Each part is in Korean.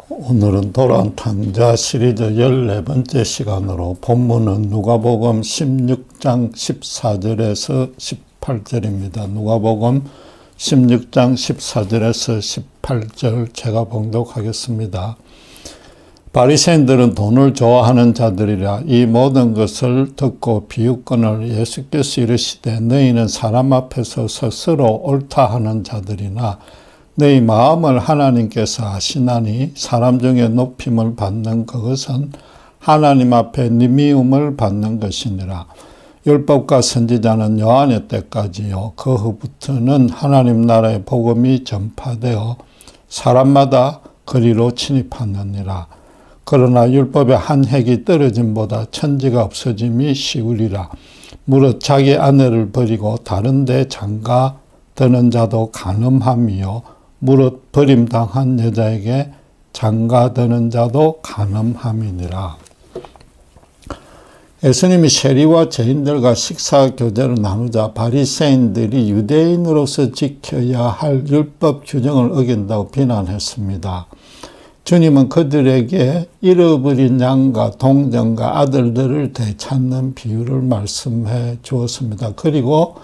오늘은 도란탕자 시리즈 14번째 시간으로 본문은 누가복음 16장 14절에서 18절입니다. 누가복음 16장 14절에서 18절 제가 봉독하겠습니다. 바리새인들은 돈을 좋아하는 자들이라 이 모든 것을 듣고 비웃거늘 예수께서 이르시되 너희는 사람 앞에서 스스로 옳다 하는 자들이나 너희 마음을 하나님께서 아시나니 사람 중에 높임을 받는 그것은 하나님 앞에 미움을 받는 것이니라. 율법과 선지자는 요한의 때까지요 그 후부터는 하나님 나라의 복음이 전파되어 사람마다 그리로 침입하느니라. 그러나 율법의 한 획이 떨어짐보다 천지가 없어짐이 쉬우리라. 무릇 자기 아내를 버리고 다른 데 장가 드는 자도 간음함이요 무릇 버림당한 여자에게 장가드는 자도 간음함이니라. 예수님이 세리와 죄인들과 식사 교제를 나누자 바리새인들이 유대인으로서 지켜야 할 율법 규정을 어긴다고 비난했습니다. 주님은 그들에게 잃어버린 양과 동정과 아들들을 되찾는 비유를 말씀해 주었습니다. 그리고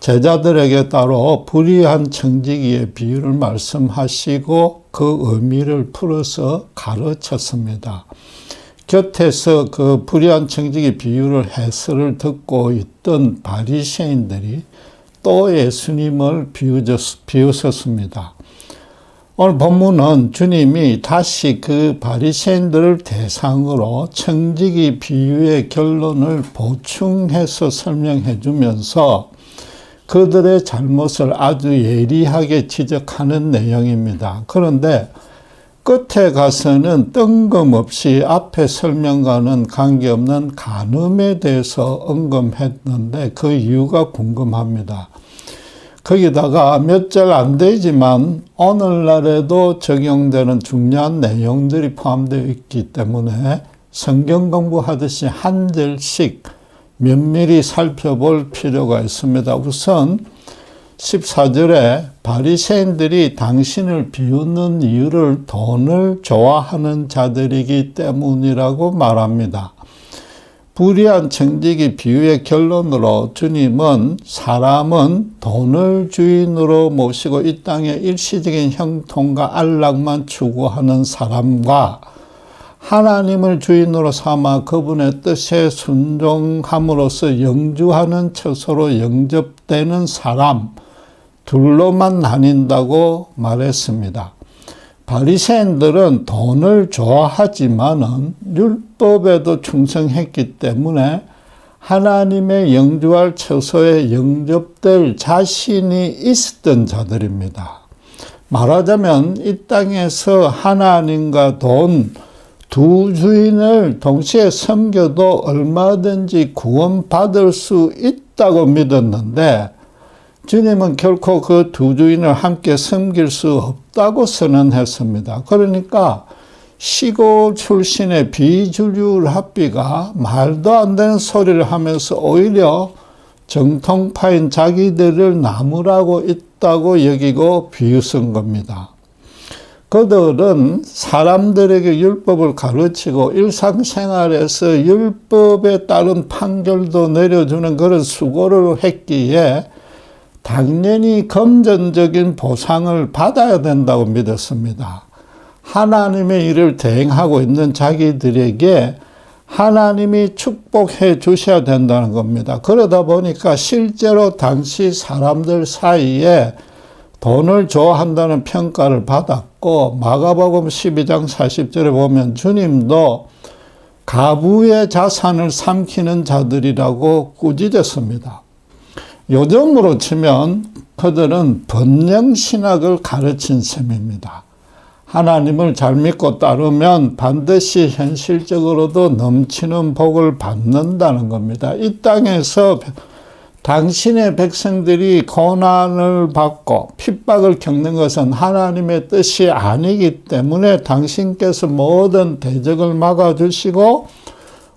제자들에게 따로 불의한 청지기의 비유를 말씀하시고 그 의미를 풀어서 가르쳤습니다. 곁에서 그 불의한 청지기 비유를 해설을 듣고 있던 바리새인들이 또 예수님을 비웃었습니다. 오늘 본문은 주님이 다시 그 바리새인들을 대상으로 청지기 비유의 결론을 보충해서 설명해 주면서 그들의 잘못을 아주 예리하게 지적하는 내용입니다. 그런데 끝에 가서는 뜬금없이 앞에 설명과는 관계없는 간음에 대해서 언급했는데 그 이유가 궁금합니다. 거기다가 몇 절 안 되지만 오늘날에도 적용되는 중요한 내용들이 포함되어 있기 때문에 성경 공부하듯이 한 절씩 면밀히 살펴볼 필요가 있습니다. 우선 14절에 바리새인들이 당신을 비웃는 이유를 돈을 좋아하는 자들이기 때문이라고 말합니다. 불의한 청지기 비유의 결론으로 주님은 사람은 돈을 주인으로 모시고 이 땅의 일시적인 형통과 안락만 추구하는 사람과 하나님을 주인으로 삼아 그분의 뜻에 순종함으로써 영주하는 처소로 영접되는 사람 둘로만 나뉜다고 말했습니다. 바리새인들은 돈을 좋아하지만은 율법에도 충성했기 때문에 하나님의 영주할 처소에 영접될 자신이 있었던 자들입니다. 말하자면 이 땅에서 하나님과 돈 두 주인을 동시에 섬겨도 얼마든지 구원받을 수 있다고 믿었는데 주님은 결코 그 두 주인을 함께 섬길 수 없다고 선언했습니다. 그러니까 시골 출신의 비주류 랍비가 말도 안 되는 소리를 하면서 오히려 정통파인 자기들을 나무라고 있다고 여기고 비웃은 겁니다. 그들은 사람들에게 율법을 가르치고 일상생활에서 율법에 따른 판결도 내려주는 그런 수고를 했기에 당연히 금전적인 보상을 받아야 된다고 믿었습니다. 하나님의 일을 대행하고 있는 자기들에게 하나님이 축복해 주셔야 된다는 겁니다. 그러다 보니까 실제로 당시 사람들 사이에 돈을 좋아한다는 평가를 받았고 마가복음 12장 40절에 보면 주님도 가부의 자산을 삼키는 자들이라고 꾸짖었습니다. 요즘으로 치면 그들은 번영신학을 가르친 셈입니다. 하나님을 잘 믿고 따르면 반드시 현실적으로도 넘치는 복을 받는다는 겁니다. 이 땅에서 당신의 백성들이 고난을 받고 핍박을 겪는 것은 하나님의 뜻이 아니기 때문에 당신께서 모든 대적을 막아주시고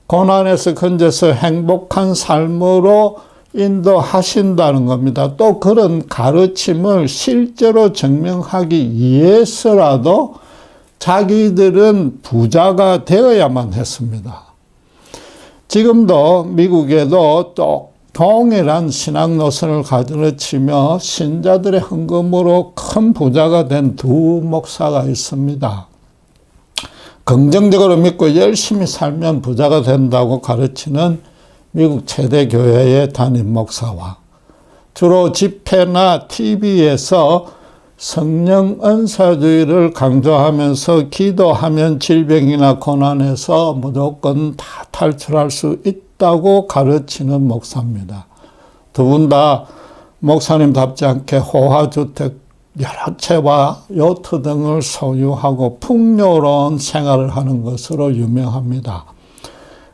고난에서 건져서 행복한 삶으로 인도하신다는 겁니다. 또 그런 가르침을 실제로 증명하기 위해서라도 자기들은 부자가 되어야만 했습니다. 지금도 미국에도 또 동일한 신앙 노선을 가르치며 신자들의 헌금으로 큰 부자가 된 두 목사가 있습니다. 긍정적으로 믿고 열심히 살면 부자가 된다고 가르치는 미국 최대 교회의 담임 목사와 주로 집회나 TV에서 성령 은사주의를 강조하면서 기도하면 질병이나 고난에서 무조건 다 탈출할 수 있다고 가르치는 목사입니다. 두 분 다 목사님답지 않게 호화주택 여러 채와 요트 등을 소유하고 풍요로운 생활을 하는 것으로 유명합니다.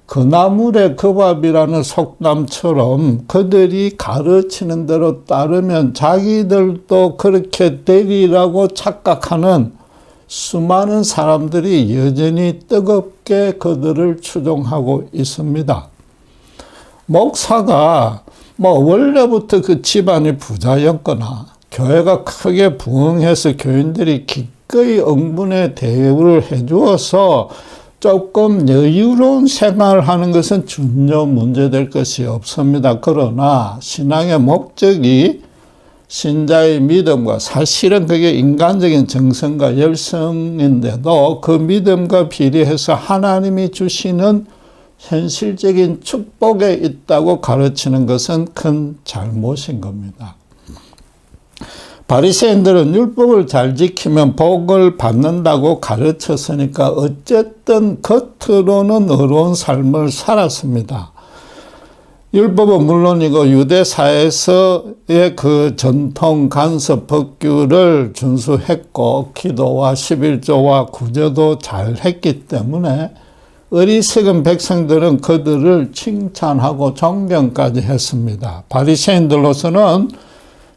그나물의 그 밥이라는 속담처럼 그들이 가르치는 대로 따르면 자기들도 그렇게 되리라고 착각하는 수많은 사람들이 여전히 뜨겁게 그들을 추종하고 있습니다. 목사가 원래부터 그 집안이 부자였거나 교회가 크게 부흥해서 교인들이 기꺼이 응분의 대우를 해주어서 조금 여유로운 생활을 하는 것은 전혀 문제될 것이 없습니다. 그러나 신앙의 목적이 신자의 믿음과 사실은 그게 인간적인 정성과 열성인데도 그 믿음과 비례해서 하나님이 주시는 현실적인 축복에 있다고 가르치는 것은 큰 잘못인 겁니다. 바리새인들은 율법을 잘 지키면 복을 받는다고 가르쳤으니까 어쨌든 겉으로는 의로운 삶을 살았습니다. 율법은 물론이고 유대사에서의 그 전통 간섭 법규를 준수했고 기도와 11조와 구제도 잘 했기 때문에 어리석은 백성들은 그들을 칭찬하고 존경까지 했습니다. 바리새인들로서는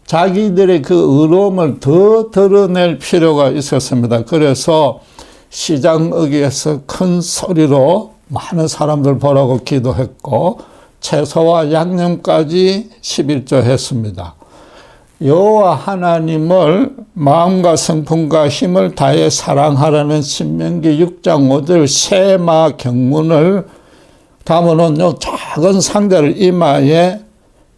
자기들의 그 의로움을 더 드러낼 필요가 있었습니다. 그래서 시장의기에서 큰 소리로 많은 사람들 보라고 기도했고 채소와 양념까지 11조 했습니다. 여호와 하나님을 마음과 성품과 힘을 다해 사랑하라는 신명기 6장 5절 세마 경문을 담아놓은 요 작은 상자를 이마에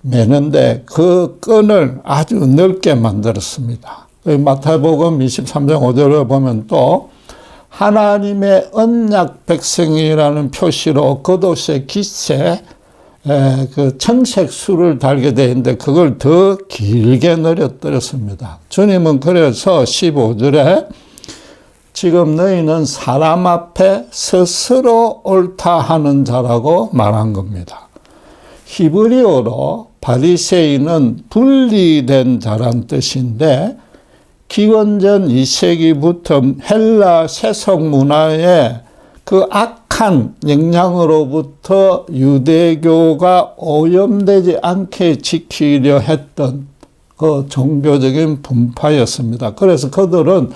매는데 그 끈을 아주 넓게 만들었습니다. 마태복음 23장 5절을 보면 또 하나님의 언약 백성이라는 표시로 겉옷의 깃에 그 청색 술을 달게 되어 있는데 그걸 더 길게 늘어뜨렸습니다. 주님은 그래서 15절에 지금 너희는 사람 앞에 스스로 옳다 하는 자라고 말한 겁니다. 히브리어로 바리새인은 분리된 자란 뜻인데 기원전 2세기부터 헬라 세속 문화의 그 악한 영향으로부터 유대교가 오염되지 않게 지키려 했던 그 종교적인 분파였습니다. 그래서 그들은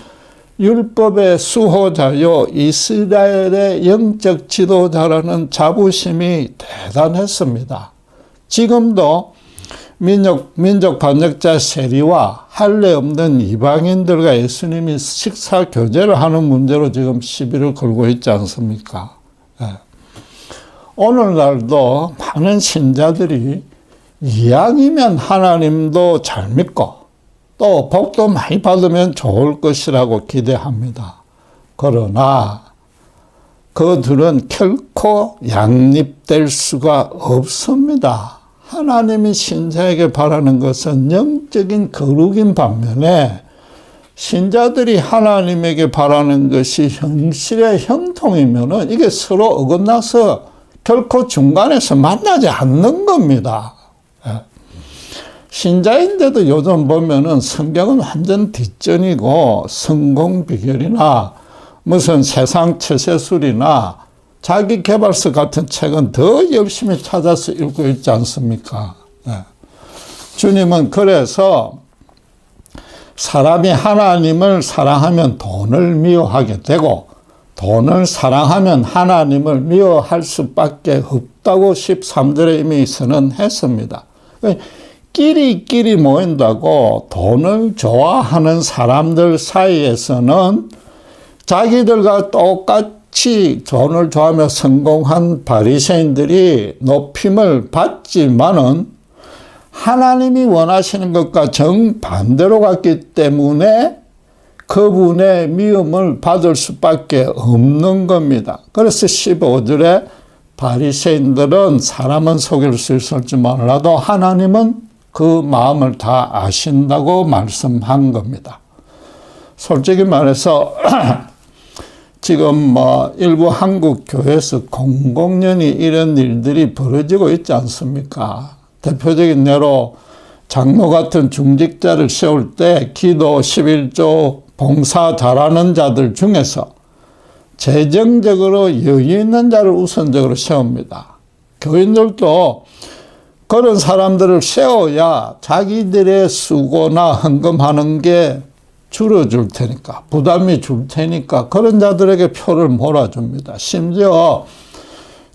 율법의 수호자요 이스라엘의 영적 지도자라는 자부심이 대단했습니다. 지금도 민족 반역자 세리와 할례 없는 이방인들과 예수님이 식사 교제를 하는 문제로 지금 시비를 걸고 있지 않습니까? 네. 오늘날도 많은 신자들이 이왕이면 하나님도 잘 믿고 또 복도 많이 받으면 좋을 것이라고 기대합니다. 그러나 그들은 결코 양립될 수가 없습니다. 하나님이 신자에게 바라는 것은 영적인 거룩인 반면에 신자들이 하나님에게 바라는 것이 현실의 형통이면은 이게 서로 어긋나서 결코 중간에서 만나지 않는 겁니다. 신자인데도 요즘 보면은 성경은 완전 뒷전이고 성공 비결이나 무슨 세상 처세술이나 자기 개발서 같은 책은 더 열심히 찾아서 읽고 있지 않습니까? 네. 주님은 그래서 사람이 하나님을 사랑하면 돈을 미워하게 되고 돈을 사랑하면 하나님을 미워할 수밖에 없다고 13절에 이미 선언했습니다. 끼리끼리 모인다고 돈을 좋아하는 사람들 사이에서는 자기들과 똑같이 돈을 좋아하며 성공한 바리새인들이 높임을 받지만은 하나님이 원하시는 것과 정반대로 갔기 때문에 그분의 미움을 받을 수밖에 없는 겁니다. 그래서 15절에 바리새인들은 사람은 속일 수 있을지 몰라도 하나님은 그 마음을 다 아신다고 말씀한 겁니다. 솔직히 말해서 지금 일부 한국 교회에서 공공연히 이런 일들이 벌어지고 있지 않습니까? 대표적인 예로 장로 같은 중직자를 세울 때 기도 11조 봉사 잘하는 자들 중에서 재정적으로 여유 있는 자를 우선적으로 세웁니다. 교인들도 그런 사람들을 세워야 자기들의 수고나 헌금하는 게 줄어줄 테니까, 부담이 줄 테니까 그런 자들에게 표를 몰아줍니다. 심지어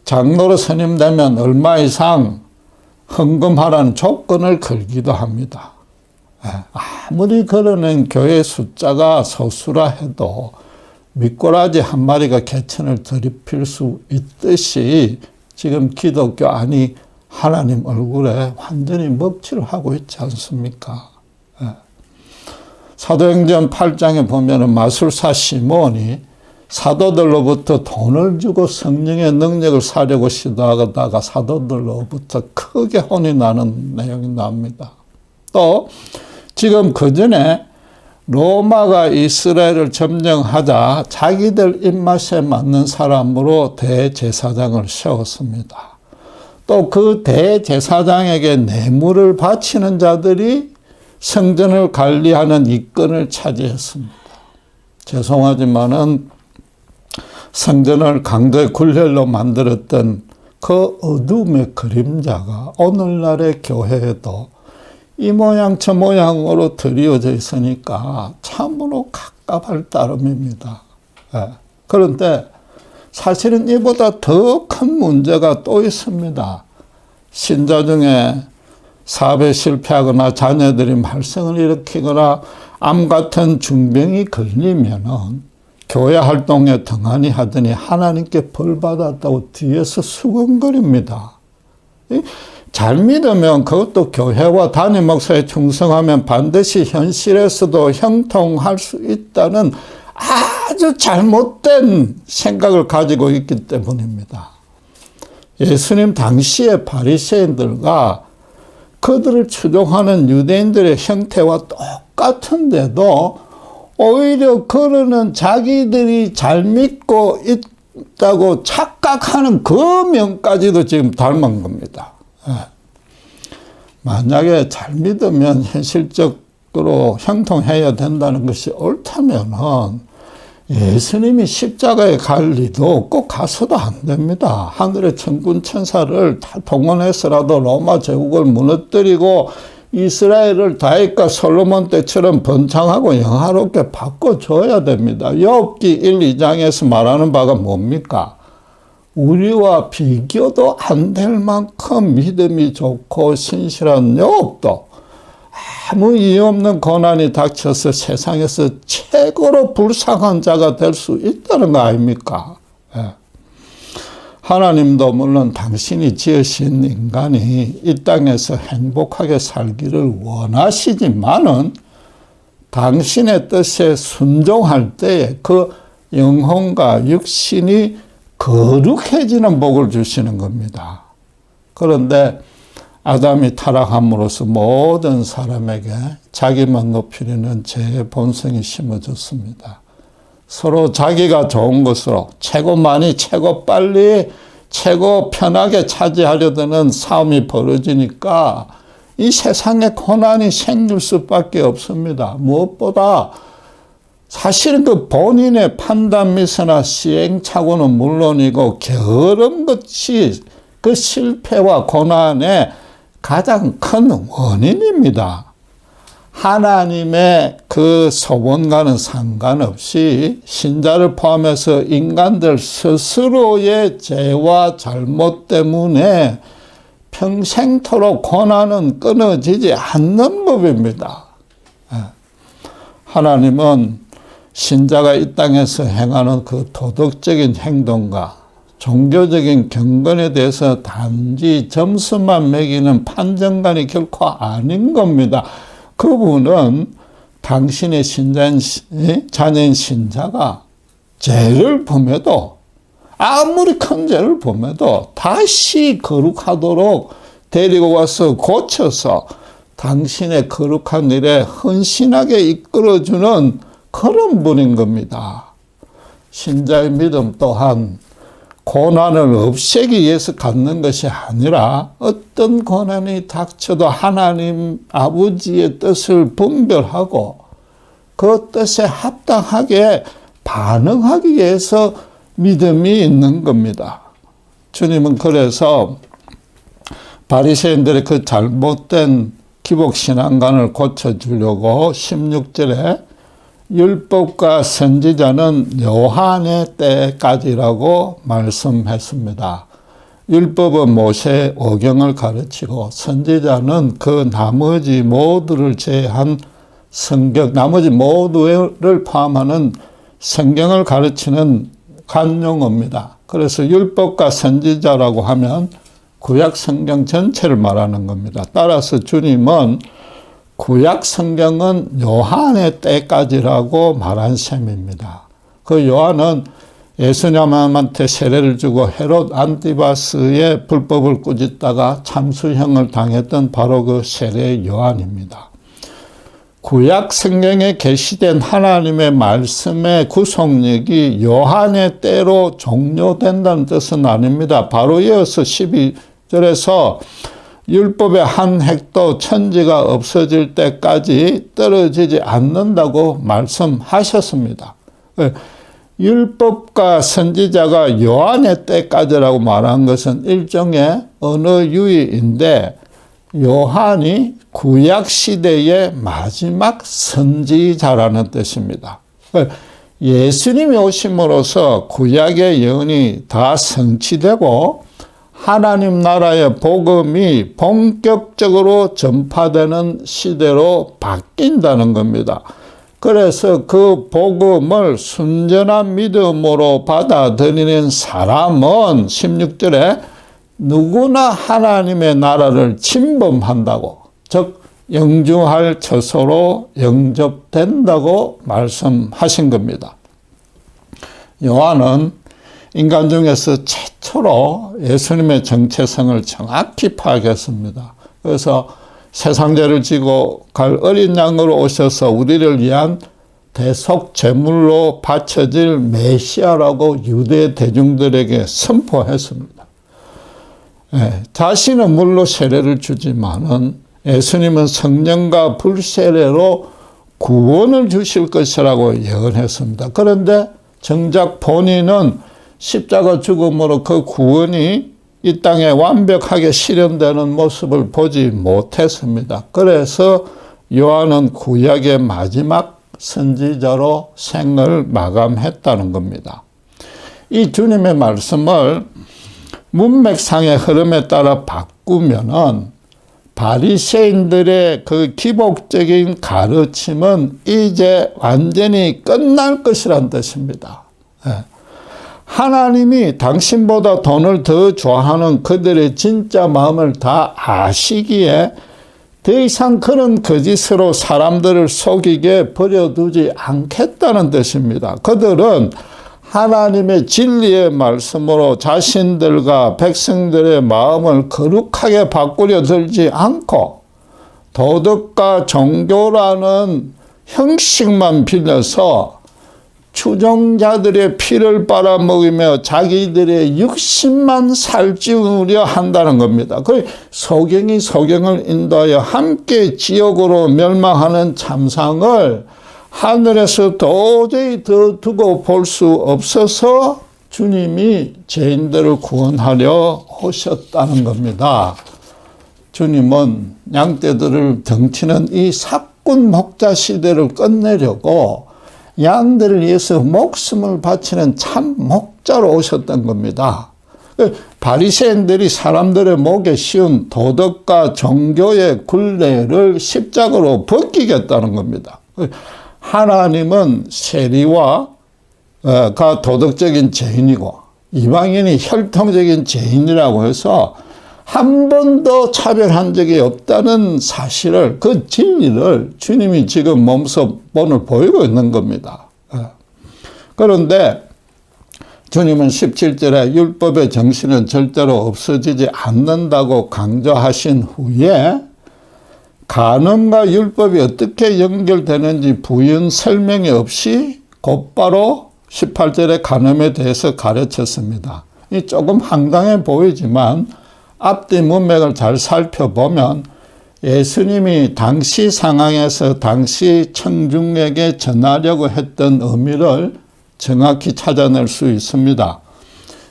장로로 선임되면 얼마 이상 헌금하라는 조건을 걸기도 합니다. 아무리 그러는 교회 숫자가 소수라 해도 미꾸라지 한 마리가 개천을 더럽힐 수 있듯이 지금 기독교 안이 하나님 얼굴에 완전히 먹칠을 하고 있지 않습니까? 사도행전 8장에 보면 마술사 시몬이 사도들로부터 돈을 주고 성령의 능력을 사려고 시도하다가 사도들로부터 크게 혼이 나는 내용이 나옵니다. 또 지금 그 전에 로마가 이스라엘을 점령하자 자기들 입맛에 맞는 사람으로 대제사장을 세웠습니다. 또 그 대제사장에게 뇌물을 바치는 자들이 성전을 관리하는 이권을 차지했습니다. 죄송하지만은 성전을 강도의 굴혈로 만들었던 그 어둠의 그림자가 오늘날의 교회에도 이 모양 저 모양으로 드리워져 있으니까 참으로 갑갑할 따름입니다. 그런데 사실은 이보다 더 큰 문제가 또 있습니다. 신자 중에 사업에 실패하거나 자녀들이 말썽을 일으키거나 암 같은 중병이 걸리면은 교회 활동에 등한히 하더니 하나님께 벌 받았다고 뒤에서 수근거립니다. 잘 믿으면 그것도 교회와 담임 목사에 충성하면 반드시 현실에서도 형통할 수 있다는 아주 잘못된 생각을 가지고 있기 때문입니다. 예수님 당시의 바리새인들과 그들을 추종하는 유대인들의 형태와 똑같은데도 오히려 그러는 자기들이 잘 믿고 있다고 착각하는 그 면까지도 지금 닮은 겁니다. 만약에 잘 믿으면 현실적으로 형통해야 된다는 것이 옳다면은 예수님이 십자가에 갈 리도 꼭 가서도 안 됩니다. 하늘의 천군 천사를 다 동원해서라도 로마 제국을 무너뜨리고 이스라엘을 다윗과 솔로몬 때처럼 번창하고 영화롭게 바꿔줘야 됩니다. 욥기 1, 2장에서 말하는 바가 뭡니까? 우리와 비교도 안 될 만큼 믿음이 좋고 신실한 욥도 아무 이유 없는 고난이 닥쳐서 세상에서 최고로 불쌍한 자가 될 수 있다는 거 아닙니까? 하나님도 물론 당신이 지으신 인간이 이 땅에서 행복하게 살기를 원하시지만은 당신의 뜻에 순종할 때에 그 영혼과 육신이 거룩해지는 복을 주시는 겁니다. 그런데 아담이 타락함으로써 모든 사람에게 자기만 높이려는 죄의 본성이 심어졌습니다. 서로 자기가 좋은 것으로 최고 많이, 최고 빨리, 최고 편하게 차지하려 드는 싸움이 벌어지니까 이 세상에 고난이 생길 수밖에 없습니다. 무엇보다 사실은 그 본인의 판단 미스나 시행착오는 물론이고 게으른 것이 그 실패와 고난의 가장 큰 원인입니다. 하나님의 그 소원과는 상관없이 신자를 포함해서 인간들 스스로의 죄와 잘못 때문에 평생토록 고난은 끊어지지 않는 법입니다. 하나님은 신자가 이 땅에서 행하는 그 도덕적인 행동과 종교적인 경건에 대해서 단지 점수만 매기는 판정관이 결코 아닌 겁니다. 그분은 당신의 자녀인 신자가 죄를 범해도, 아무리 큰 죄를 범해도 다시 거룩하도록 데리고 와서 고쳐서 당신의 거룩한 일에 헌신하게 이끌어주는 그런 분인 겁니다. 신자의 믿음 또한 고난을 없애기 위해서 갖는 것이 아니라 어떤 고난이 닥쳐도 하나님 아버지의 뜻을 분별하고 그 뜻에 합당하게 반응하기 위해서 믿음이 있는 겁니다. 주님은 그래서 바리새인들의 그 잘못된 기복신앙관을 고쳐주려고 16절에 율법과 선지자는 요한의 때까지라고 말씀했습니다. 율법은 모세의 오경을 가르치고 선지자는 그 나머지 모두를 제외한 성경, 나머지 모두를 포함하는 성경을 가르치는 관용어입니다. 그래서 율법과 선지자라고 하면 구약 성경 전체를 말하는 겁니다. 따라서 주님은 구약 성경은 요한의 때까지라고 말한 셈입니다. 그 요한은 예수님한테 세례를 주고 헤롯 안티바스의 불법을 꾸짖다가 참수형을 당했던 바로 그 세례 요한입니다. 구약 성경에 계시된 하나님의 말씀의 구속력이 요한의 때로 종료된다는 뜻은 아닙니다. 바로 이어서 12절에서 율법의 한 획도 천지가 없어질 때까지 떨어지지 않는다고 말씀하셨습니다. 율법과 선지자가 요한의 때까지라고 말한 것은 일종의 언어 유희인데 요한이 구약 시대의 마지막 선지자라는 뜻입니다. 예수님이 오심으로써 구약의 예언이 다 성취되고 하나님 나라의 복음이 본격적으로 전파되는 시대로 바뀐다는 겁니다. 그래서 그 복음을 순전한 믿음으로 받아들이는 사람은 16절에 누구나 하나님의 나라를 침범한다고, 즉 영주할 처소로 영접된다고 말씀하신 겁니다. 요한은 인간 중에서 최초로 예수님의 정체성을 정확히 파악했습니다. 그래서 세상 죄를 지고 갈 어린 양으로 오셔서 우리를 위한 대속 제물로 바쳐질 메시아라고 유대 대중들에게 선포했습니다. 자신은 물로 세례를 주지만은 예수님은 성령과 불세례로 구원을 주실 것이라고 예언했습니다. 그런데 정작 본인은 십자가 죽음으로 그 구원이 이 땅에 완벽하게 실현되는 모습을 보지 못했습니다. 그래서 요한은 구약의 마지막 선지자로 생을 마감했다는 겁니다. 이 주님의 말씀을 문맥상의 흐름에 따라 바꾸면은 바리새인들의 그 기복적인 가르침은 이제 완전히 끝날 것이란 뜻입니다. 하나님이 당신보다 돈을 더 좋아하는 그들의 진짜 마음을 다 아시기에 더 이상 그런 거짓으로 사람들을 속이게 버려두지 않겠다는 뜻입니다. 그들은 하나님의 진리의 말씀으로 자신들과 백성들의 마음을 거룩하게 바꾸려 들지 않고 도덕과 종교라는 형식만 빌려서 추종자들의 피를 빨아먹으며 자기들의 육신만 살찌우려 한다는 겁니다. 소경이 소경을 인도하여 함께 지옥으로 멸망하는 참상을 하늘에서 도저히 더 두고 볼 수 없어서 주님이 죄인들을 구원하려 오셨다는 겁니다. 주님은 양떼들을 덩치는 이 삭군 목자 시대를 끝내려고 양들을 위해서 목숨을 바치는 참 목자로 오셨던 겁니다. 바리새인들이 사람들의 목에 씌운 도덕과 종교의 굴레를 십자가로 벗기겠다는 겁니다. 하나님은 세리와 가 도덕적인 죄인이고 이방인이 혈통적인 죄인이라고 해서 한 번도 차별한 적이 없다는 사실을, 그 진리를 주님이 지금 몸소 오늘 보이고 있는 겁니다. 그런데 주님은 17절에 율법의 정신은 절대로 없어지지 않는다고 강조하신 후에 간음과 율법이 어떻게 연결되는지 부연 설명이 없이 곧바로 18절에 간음에 대해서 가르쳤습니다. 이 조금 황당해 보이지만 앞뒤 문맥을 잘 살펴보면 예수님이 당시 상황에서 당시 청중에게 전하려고 했던 의미를 정확히 찾아낼 수 있습니다.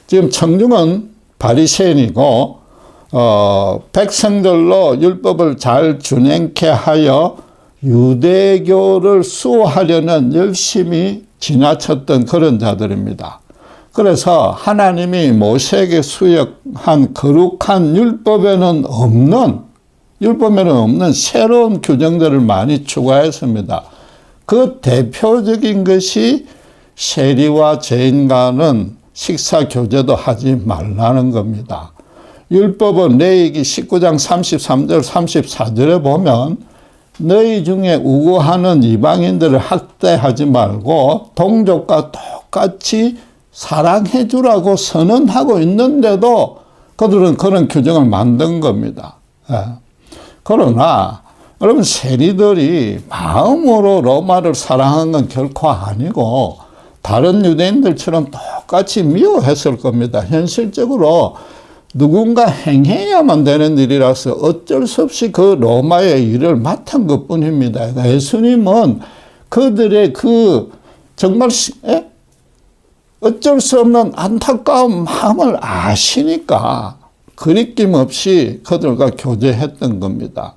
지금 청중은 바리새인이고 백성들로 율법을 잘 준행케 하여 유대교를 수호하려는 열심히 지나쳤던 그런 자들입니다. 그래서 하나님이 모세에게 수역한 거룩한 율법에는 없는 새로운 규정들을 많이 추가했습니다. 그 대표적인 것이 세리와 죄인과는 식사 교제도 하지 말라는 겁니다. 율법은 레위기 19장 33절 34절에 보면 너희 중에 우고하는 이방인들을 학대하지 말고 동족과 똑같이 사랑해 주라고 선언하고 있는데도 그들은 그런 규정을 만든 겁니다. 그러나 여러분, 세리들이 마음으로 로마를 사랑한 건 결코 아니고 다른 유대인들처럼 똑같이 미워했을 겁니다. 현실적으로 누군가 행해야만 되는 일이라서 어쩔 수 없이 그 로마의 일을 맡은 것 뿐입니다. 예수님은 그들의 그 정말 어쩔 수 없는 안타까운 마음을 아시니까 거리낌 없이 그들과 교제했던 겁니다.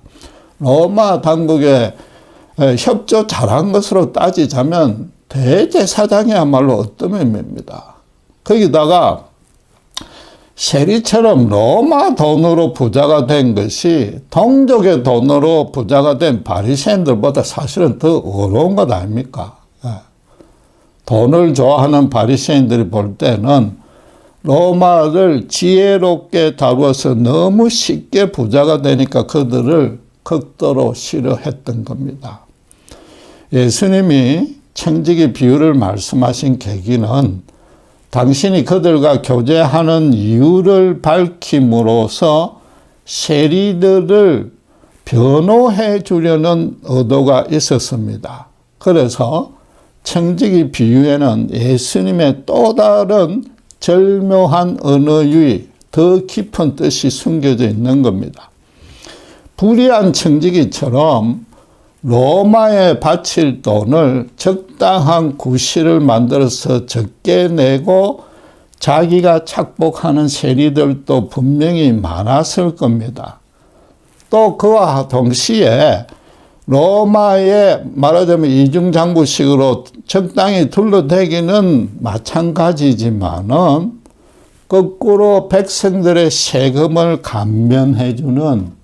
로마 당국에 협조 잘한 것으로 따지자면 대제사장이야말로 어떠면입니다. 거기다가 세리처럼 로마 돈으로 부자가 된 것이 동족의 돈으로 부자가 된 바리새인들보다 사실은 더 어려운 것 아닙니까? 돈을 좋아하는 바리새인들이 볼 때는 로마를 지혜롭게 다루어서 너무 쉽게 부자가 되니까 그들을 극도로 싫어했던 겁니다. 예수님이 청지기 비유를 말씀하신 계기는 당신이 그들과 교제하는 이유를 밝힘으로써 세리들을 변호해 주려는 의도가 있었습니다. 그래서 청지기 비유에는 예수님의 또 다른 절묘한 언어유희, 더 깊은 뜻이 숨겨져 있는 겁니다. 불의한 청지기처럼 로마에 바칠 돈을 적당한 구실을 만들어서 적게 내고 자기가 착복하는 세리들도 분명히 많았을 겁니다. 또 그와 동시에 로마에 말하자면 이중장부식으로 적당히 둘러대기는 마찬가지지만은 거꾸로 백성들의 세금을 감면해주는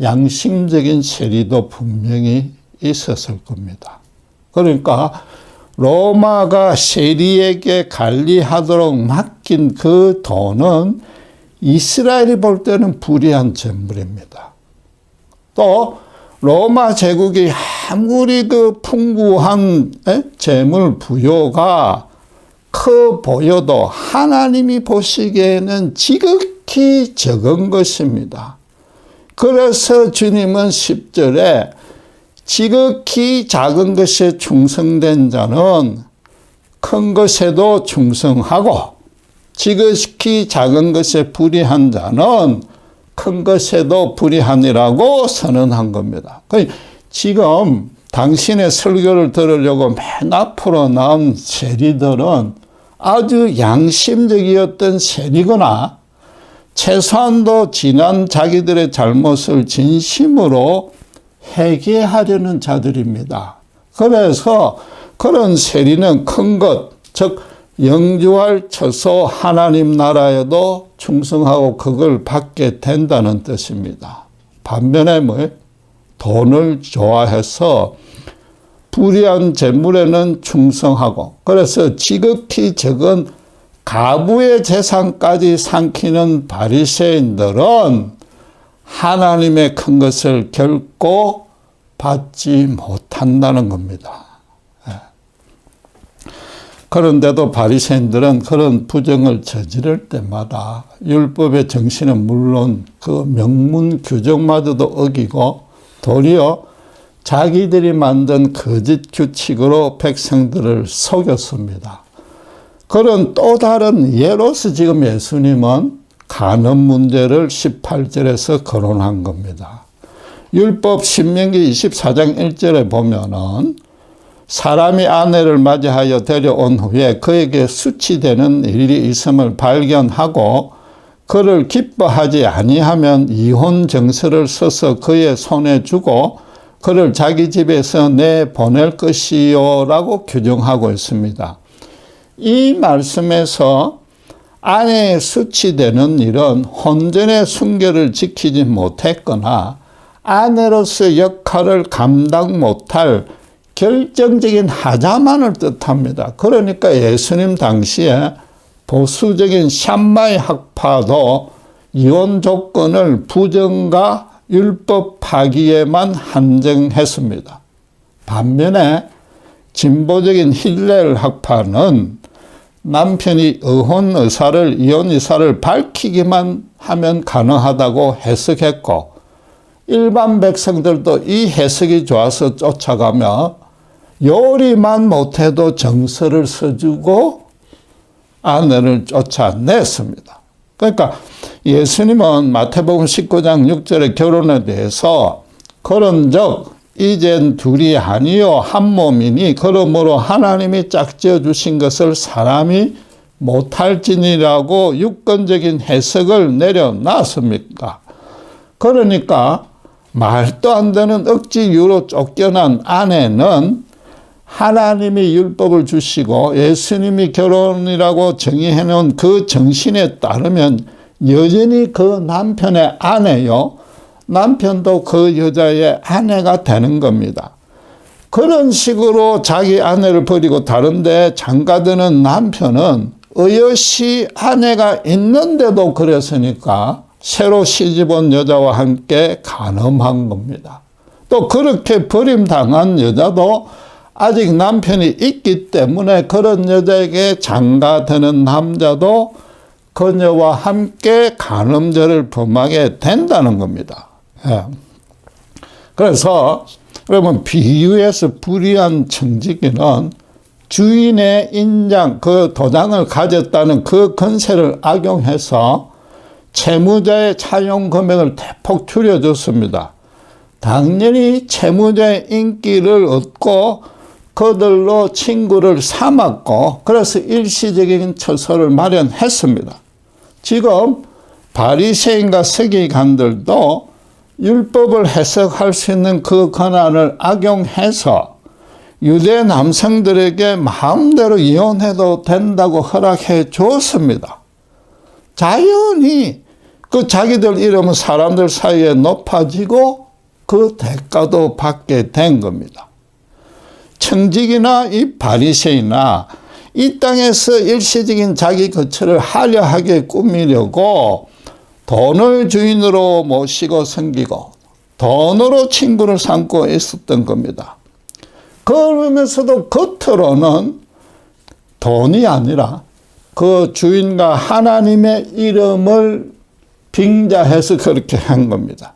양심적인 세리도 분명히 있었을 겁니다. 그러니까 로마가 세리에게 관리하도록 맡긴 그 돈은 이스라엘이 볼 때는 불의한 재물입니다. 또 로마 제국이 아무리 그 풍부한 재물 부여가 커 보여도 하나님이 보시기에는 지극히 적은 것입니다. 그래서 주님은 10절에 지극히 작은 것에 충성된 자는 큰 것에도 충성하고 지극히 작은 것에 불의한 자는 큰 것에도 불의하니라고 선언한 겁니다. 지금 당신의 설교를 들으려고 맨 앞으로 나온 세리들은 아주 양심적이었던 세리거나 최소한도 지난 자기들의 잘못을 진심으로 회개하려는 자들입니다. 그래서 그런 세리는 큰 것, 즉 영주할 처소 하나님 나라에도 충성하고 그걸 받게 된다는 뜻입니다. 반면에 돈을 좋아해서 불의한 재물에는 충성하고, 그래서 지극히 적은 가부의 재산까지 삼키는 바리새인들은 하나님의 큰 것을 결코 받지 못한다는 겁니다. 그런데도 바리새인들은 그런 부정을 저지를 때마다 율법의 정신은 물론 그 명문 규정마저도 어기고 도리어 자기들이 만든 거짓 규칙으로 백성들을 속였습니다. 그런 또 다른 예로서 지금 예수님은 간음 문제를 18절에서 거론한 겁니다. 율법 신명기 24장 1절에 보면은 사람이 아내를 맞이하여 데려온 후에 그에게 수치되는 일이 있음을 발견하고 그를 기뻐하지 아니하면 이혼 정서를 써서 그의 손에 주고 그를 자기 집에서 내보낼 것이요라고 규정하고 있습니다. 이 말씀에서 아내의 수치되는 일은 혼전의 순결을 지키지 못했거나 아내로서 역할을 감당 못할 결정적인 하자만을 뜻합니다. 그러니까 예수님 당시에 보수적인 샴마이 학파도 이혼 조건을 부정과 율법 파기에만 한정했습니다. 반면에 진보적인 힐렐 학파는 남편이 이혼 의사를 밝히기만 하면 가능하다고 해석했고, 일반 백성들도 이 해석이 좋아서 쫓아가며 요리만 못해도 정서를 써주고 아내를 쫓아냈습니다. 그러니까 예수님은 마태복음 19장 6절의 결혼에 대해서 그런즉 이젠 둘이 아니요 한 몸이니 그러므로 하나님이 짝지어 주신 것을 사람이 못할지니라고 유권적인 해석을 내려놨습니까? 그러니까 말도 안 되는 억지 이유로 쫓겨난 아내는 하나님이 율법을 주시고 예수님이 결혼이라고 정의해 놓은 그 정신에 따르면 여전히 그 남편의 아내요, 남편도 그 여자의 아내가 되는 겁니다. 그런 식으로 자기 아내를 버리고 다른 데 장가드는 남편은 의여시 아내가 있는데도 그랬으니까 새로 시집온 여자와 함께 간음한 겁니다. 또 그렇게 버림당한 여자도 아직 남편이 있기 때문에 그런 여자에게 장가드는 남자도 그녀와 함께 간음죄를 범하게 된다는 겁니다. 예. 그래서 여러분 비유에서 불의한 청지기는 주인의 인장, 그 도장을 가졌다는 그 건세를 악용해서 채무자의 차용 금액을 대폭 줄여줬습니다. 당연히 채무자의 인기를 얻고 그들로 친구를 삼았고 그래서 일시적인 처소를 마련했습니다. 지금 바리새인과 서기관들도 율법을 해석할 수 있는 그 권한을 악용해서 유대 남성들에게 마음대로 이혼해도 된다고 허락해 줬습니다. 자연히 그 자기들 이름은 사람들 사이에 높아지고 그 대가도 받게 된 겁니다. 청직이나 이 바리새인이나 이 땅에서 일시적인 자기 거처를 화려하게 꾸미려고 돈을 주인으로 모시고 섬기고 돈으로 친구를 삼고 있었던 겁니다. 그러면서도 겉으로는 돈이 아니라 그 주인과 하나님의 이름을 빙자해서 그렇게 한 겁니다.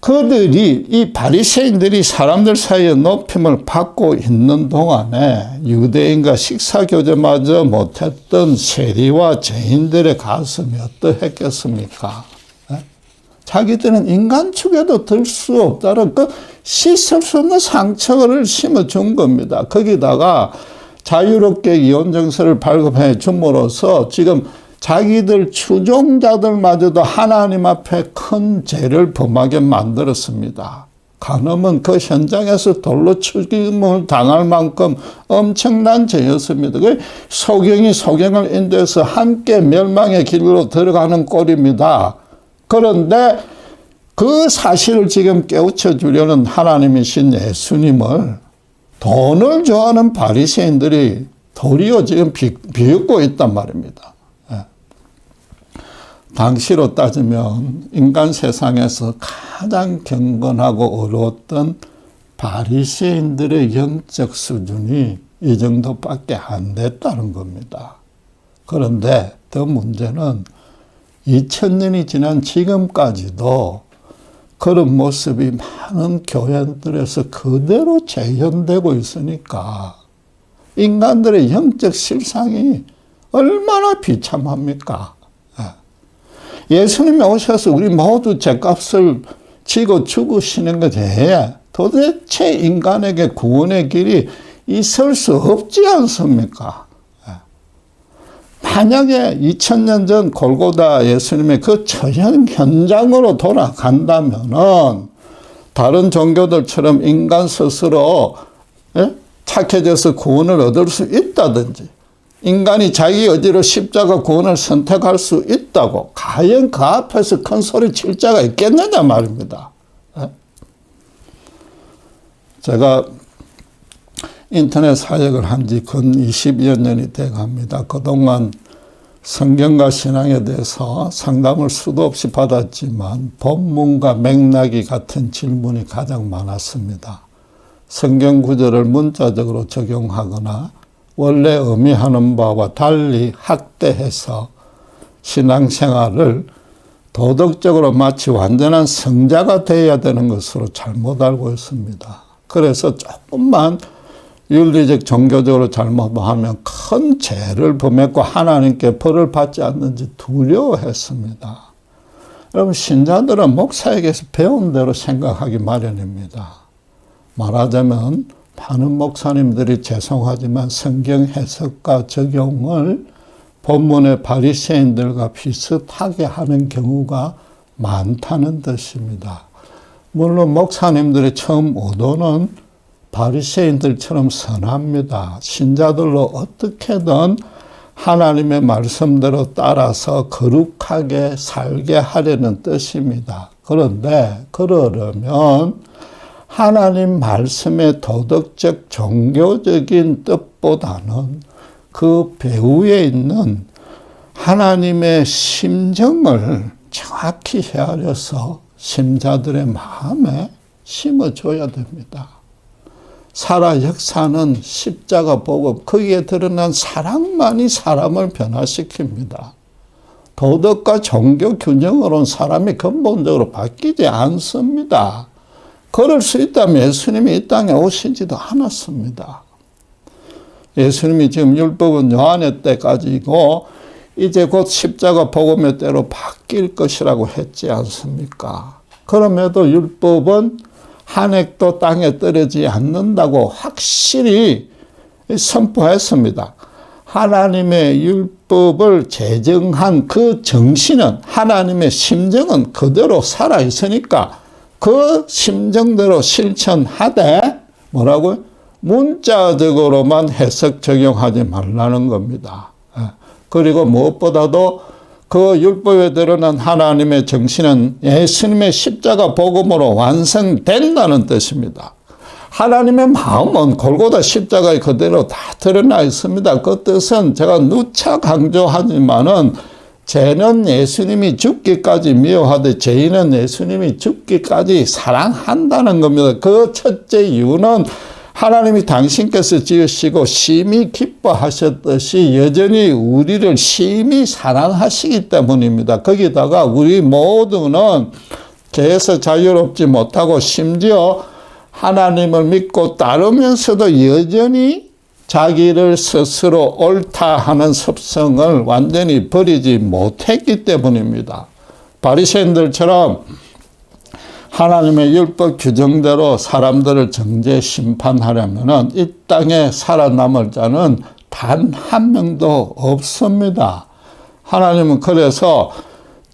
그들이 이 바리새인들이 사람들 사이에 높임을 받고 있는 동안에 유대인과 식사교제마저 못했던 세리와 죄인들의 가슴이 어떠했겠습니까? 자기들은 인간 축에도 들 수 없다는 그 씻을 수 없는 상처를 심어준 겁니다. 거기다가 자유롭게 이혼 정서를 발급해 줌으로써 지금 자기들 추종자들마저도 하나님 앞에 큰 죄를 범하게 만들었습니다. 간음은 그 현장에서 돌로 죽임을 당할 만큼 엄청난 죄였습니다. 소경이 소경을 인도해서 함께 멸망의 길로 들어가는 꼴입니다. 그런데 그 사실을 지금 깨우쳐 주려는 하나님이신 예수님을 돈을 좋아하는 바리새인들이 도리어 지금 비웃고 있단 말입니다. 예. 당시로 따지면 인간 세상에서 가장 경건하고 어려웠던 바리새인들의 영적 수준이 이 정도밖에 안 됐다는 겁니다. 그런데 더 문제는 2000년이 지난 지금까지도 그런 모습이 많은 교회들에서 그대로 재현되고 있으니까 인간들의 영적 실상이 얼마나 비참합니까? 예수님이 오셔서 우리 모두 죗값을 지고 죽으시는 것에 도대체 인간에게 구원의 길이 있을 수 없지 않습니까? 만약에 2000년 전 골고다 예수님의 그 처형 현장으로 돌아간다면은 다른 종교들처럼 인간 스스로 착해져서 구원을 얻을 수 있다든지 인간이 자기 의지로 십자가 구원을 선택할 수 있다고 과연 그 앞에서 큰 소리 칠 자가 있겠느냐 말입니다. 제가 인터넷 사역을 한 지 근 20여 년이 돼 갑니다. 그동안 성경과 신앙에 대해서 상담을 수도 없이 받았지만 본문과 맥락이 같은 질문이 가장 많았습니다. 성경 구절을 문자적으로 적용하거나 원래 의미하는 바와 달리 학대해서 신앙생활을 도덕적으로 마치 완전한 성자가 되어야 되는 것으로 잘못 알고 있습니다. 그래서 조금만 윤리적 종교적으로 잘못하면 큰 죄를 범했고 하나님께 벌을 받지 않는지 두려워했습니다. 여러분 신자들은 목사에게서 배운 대로 생각하기 마련입니다. 말하자면 많은 목사님들이 죄송하지만 성경 해석과 적용을 본문의 바리새인들과 비슷하게 하는 경우가 많다는 뜻입니다. 물론 목사님들의 처음 의도는 바리새인들처럼 선합니다. 신자들로 어떻게든 하나님의 말씀대로 따라서 거룩하게 살게 하려는 뜻입니다. 그런데 그러려면 하나님 말씀의 도덕적 종교적인 뜻보다는 그 배후에 있는 하나님의 심정을 정확히 헤아려서 신자들의 마음에 심어줘야 됩니다. 살아 역사는 십자가 복음, 거기에 드러난 사랑만이 사람을 변화시킵니다. 도덕과 종교 균형으로는 사람이 근본적으로 바뀌지 않습니다. 그럴 수 있다면 예수님이 이 땅에 오시지도 않았습니다. 예수님이 지금 율법은 요한의 때까지고 이제 곧 십자가 복음의 때로 바뀔 것이라고 했지 않습니까? 그럼에도 율법은 한 획도 땅에 떨어지지 않는다고 확실히 선포했습니다. 하나님의 율법을 제정한 그 정신은 하나님의 심정은 그대로 살아있으니까 그 심정대로 실천하되 뭐라고요? 문자적으로만 해석 적용하지 말라는 겁니다. 그리고 무엇보다도 그 율법에 드러난 하나님의 정신은 예수님의 십자가 복음으로 완성된다는 뜻입니다. 하나님의 마음은 골고다 십자가에 그대로 다 드러나 있습니다. 그 뜻은 제가 누차 강조하지만은 죄는 예수님이 죽기까지 미워하되 죄인은 예수님이 죽기까지 사랑한다는 겁니다. 그 첫째 이유는 하나님이 당신께서 지으시고 심히 기뻐하셨듯이 여전히 우리를 심히 사랑하시기 때문입니다. 거기다가 우리 모두는 죄에서 자유롭지 못하고 심지어 하나님을 믿고 따르면서도 여전히 자기를 스스로 옳다 하는 습성을 완전히 버리지 못했기 때문입니다. 바리새인들처럼 하나님의 율법 규정대로 사람들을 정죄 심판하려면 이 땅에 살아남을 자는 단 한 명도 없습니다. 하나님은 그래서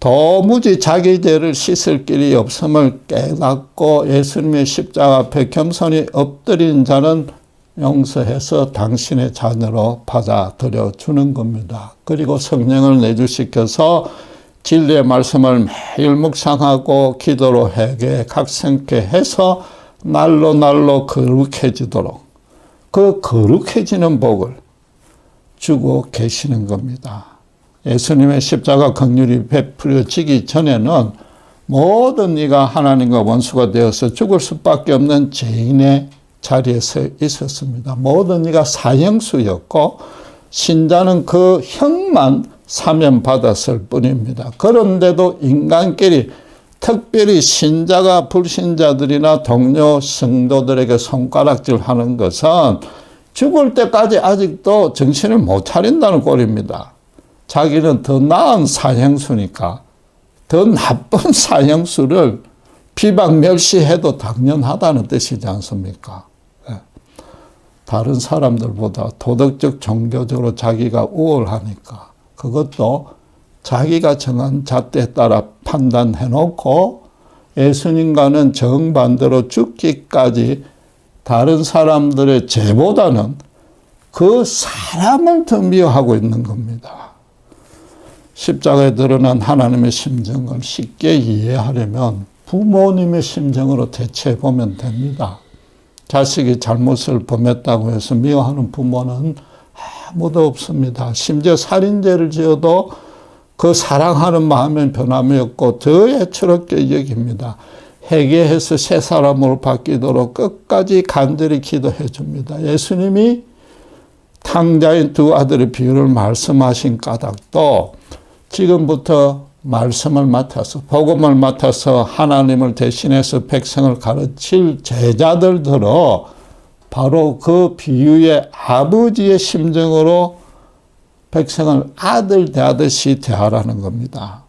도무지 자기 죄를 씻을 길이 없음을 깨닫고 예수님의 십자가 앞에 겸손히 엎드린 자는 용서해서 당신의 자녀로 받아들여 주는 겁니다. 그리고 성령을 내주시켜서 진리의 말씀을 매일 묵상하고 기도로 회개에 각성케 해서 날로 날로 거룩해지도록 그 거룩해지는 복을 주고 계시는 겁니다. 예수님의 십자가 긍휼이 베풀어지기 전에는 모든 이가 하나님과 원수가 되어서 죽을 수밖에 없는 죄인의 자리에 서 있었습니다. 모든 이가 사형수였고 신자는 그 형만 사면받았을 뿐입니다. 그런데도 인간끼리 특별히 신자가 불신자들이나 동료 성도들에게 손가락질하는 것은 죽을 때까지 아직도 정신을 못 차린다는 꼴입니다. 자기는 더 나은 사형수니까 더 나쁜 사형수를 비방 멸시해도 당연하다는 뜻이지 않습니까? 다른 사람들보다 도덕적 종교적으로 자기가 우월하니까 그것도 자기가 정한 잣대에 따라 판단해놓고 예수님과는 정반대로 죽기까지 다른 사람들의 죄보다는 그 사람을 더 미워하고 있는 겁니다. 십자가에 드러난 하나님의 심정을 쉽게 이해하려면 부모님의 심정으로 대체해보면 됩니다. 자식이 잘못을 범했다고 해서 미워하는 부모는 아무도 없습니다. 심지어 살인죄를 지어도 그 사랑하는 마음은 변함이 없고 더 애처롭게 여깁니다. 회개해서 새 사람으로 바뀌도록 끝까지 간절히 기도해 줍니다. 예수님이 탕자인 두 아들의 비유를 말씀하신 까닭도 지금부터 말씀을 맡아서 복음을 맡아서 하나님을 대신해서 백성을 가르칠 제자들들어 바로 그 비유의 아버지의 심정으로 백성을 아들 대하듯이 대하라는 겁니다.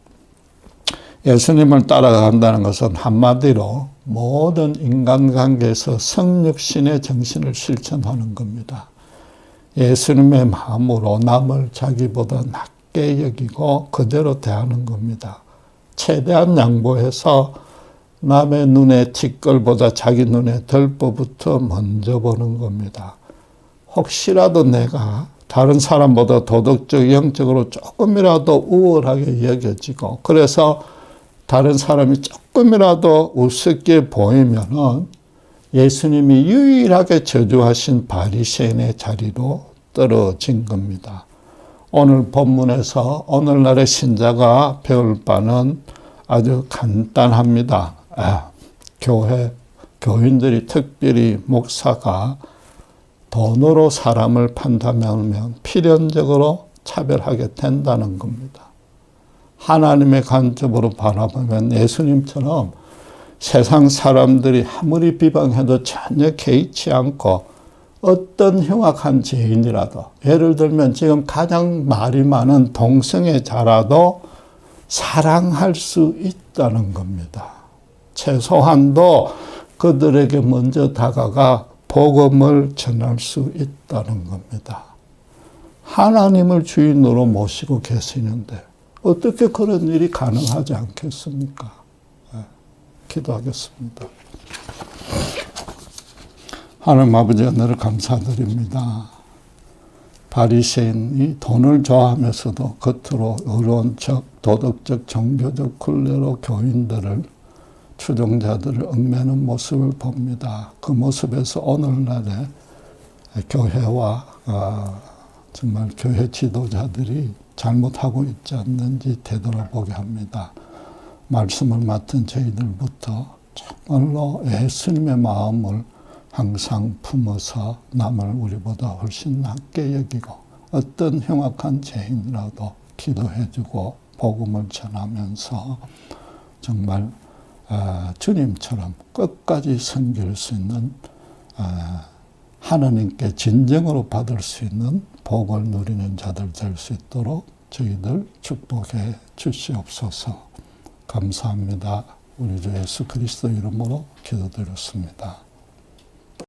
예수님을 따라간다는 것은 한마디로 모든 인간관계에서 성육신의 정신을 실천하는 겁니다. 예수님의 마음으로 남을 자기보다 낮게 여기고 그대로 대하는 겁니다. 최대한 양보해서 남의 눈에 티끌보다 자기 눈에 들보부터 먼저 보는 겁니다. 혹시라도 내가 다른 사람보다 도덕적, 영적으로 조금이라도 우월하게 여겨지고 그래서 다른 사람이 조금이라도 우습게 보이면은 예수님이 유일하게 저주하신 바리새인의 자리로 떨어진 겁니다. 오늘 본문에서 오늘날의 신자가 배울 바는 아주 간단합니다. 교인들이 특별히 목사가 돈으로 사람을 판단하면 필연적으로 차별하게 된다는 겁니다. 하나님의 관점으로 바라보면 예수님처럼 세상 사람들이 아무리 비방해도 전혀 개의치 않고 어떤 흉악한 죄인이라도 예를 들면 지금 가장 말이 많은 동성애자라도 사랑할 수 있다는 겁니다. 최소한도 그들에게 먼저 다가가 복음을 전할 수 있다는 겁니다. 하나님을 주인으로 모시고 계시는데 어떻게 그런 일이 가능하지 않겠습니까? 기도하겠습니다. 하나님 아버지 은혜를 감사드립니다. 바리새인이 돈을 좋아하면서도 겉으로 의로운 척 도덕적 종교적 굴레로 교인들을 추종자들을 얽매는 모습을 봅니다. 그 모습에서 오늘날의 교회와 정말 교회 지도자들이 잘못하고 있지 않는지 되돌아보게 합니다. 말씀을 맡은 저희들부터 정말로 예수님의 마음을 항상 품어서 남을 우리보다 훨씬 낮게 여기고 어떤 흉악한 죄인이라도 기도해주고 복음을 전하면서 정말 주님처럼 끝까지 섬길 수 있는 하나님께 진정으로 받을 수 있는 복을 누리는 자들 될 수 있도록 저희들 축복해 주시옵소서. 감사합니다. 우리 주 예수 그리스도 이름으로 기도드렸습니다.